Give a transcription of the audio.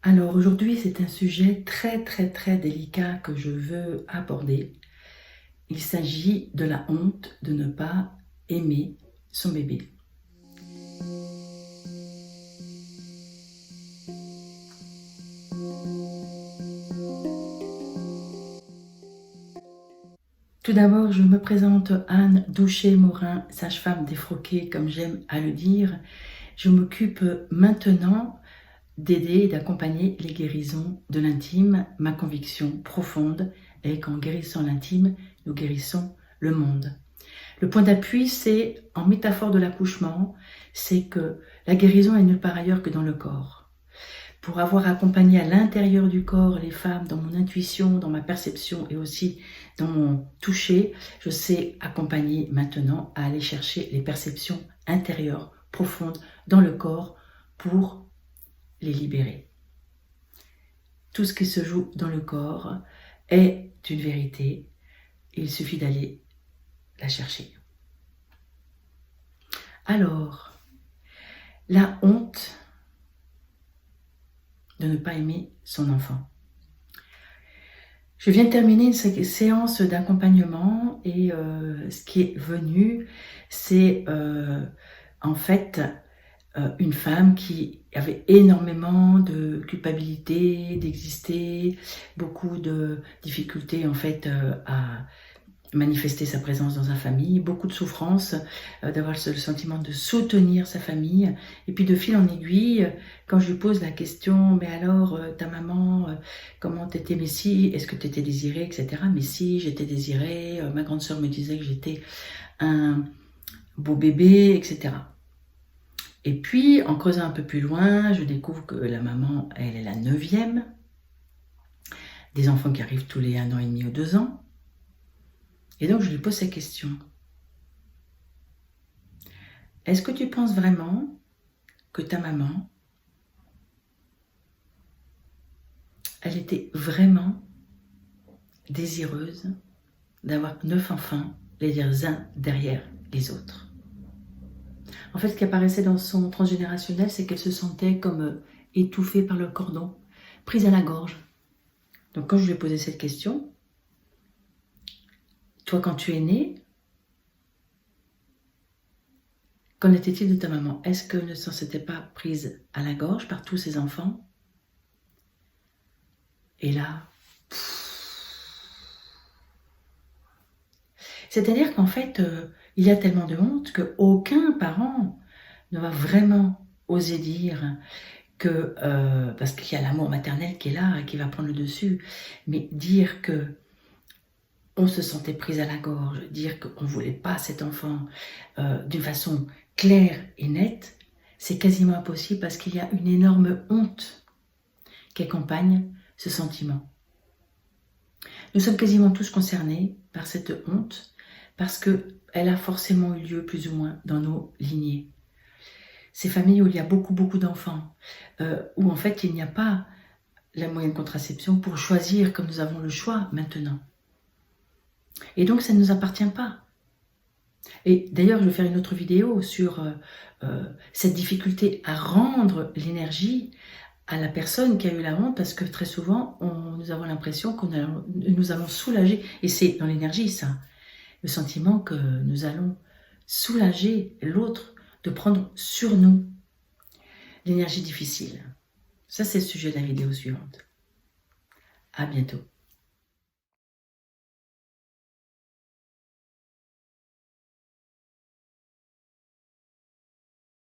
Alors aujourd'hui, c'est un sujet très délicat que je veux aborder. Il s'agit de la honte de ne pas aimer son bébé. Tout d'abord, je me présente Anne Douchet-Morin, sage-femme défroquée, comme j'aime à le dire. Je m'occupe maintenant d'aider et d'accompagner les guérisons de l'intime. Ma conviction profonde est qu'en guérissant l'intime, nous guérissons le monde. Le point d'appui, c'est, en métaphore de l'accouchement, c'est que la guérison est nulle part ailleurs que dans le corps. Pour avoir accompagné à l'intérieur du corps les femmes dans mon intuition, dans ma perception et aussi dans mon toucher, je sais accompagner maintenant à aller chercher les perceptions intérieures, profondes, dans le corps pour les libérer. Tout ce qui se joue dans le corps est une vérité. Il suffit d'aller la chercher. Alors, la honte de ne pas aimer son enfant. Je viens de terminer une séance d'accompagnement et ce qui est venu, c'est en fait une femme qui avait énormément de culpabilité d'exister, beaucoup de difficultés en fait à manifester sa présence dans sa famille, beaucoup de souffrance, d'avoir le sentiment de soutenir sa famille, et puis de fil en aiguille, quand je lui pose la question, mais alors ta maman, comment t'étais, mais si, est-ce que t'étais désirée, etc. Mais si, j'étais désirée, ma grande sœur me disait que j'étais un beau bébé, etc. Et puis, en creusant un peu plus loin, je découvre que la maman, elle est la 9e, des enfants qui arrivent tous les 1 an et demi ou 2 ans. Et donc, je lui pose cette question. Est-ce que tu penses vraiment que ta maman, elle était vraiment désireuse d'avoir 9 enfants, les uns derrière les autres? En fait, ce qui apparaissait dans son transgénérationnel, c'est qu'elle se sentait comme étouffée par le cordon, prise à la gorge. Donc, quand je lui ai posé cette question, toi, quand tu es né, qu'en était-il de ta maman? Est-ce qu'elle ne s'en s'était pas prise à la gorge par tous ses enfants? Et là, c'est-à-dire qu'en fait, il y a tellement de honte qu'aucun parent ne va vraiment oser dire que, parce qu'il y a l'amour maternel qui est là et qui va prendre le dessus, mais dire que on se sentait prise à la gorge, dire qu'on ne voulait pas cet enfant d'une façon claire et nette, c'est quasiment impossible parce qu'il y a une énorme honte qui accompagne ce sentiment. Nous sommes quasiment tous concernés par cette honte parce qu'elle a forcément eu lieu plus ou moins dans nos lignées. Ces familles où il y a beaucoup d'enfants, où en fait il n'y a pas la moyen de contraception pour choisir comme nous avons le choix maintenant. Et donc ça ne nous appartient pas. Et d'ailleurs, je vais faire une autre vidéo sur cette difficulté à rendre l'énergie à la personne qui a eu la honte, parce que très souvent, nous avons l'impression que nous allons soulager, et c'est dans l'énergie ça, le sentiment que nous allons soulager l'autre de prendre sur nous l'énergie difficile. Ça, c'est le sujet de la vidéo suivante. À bientôt.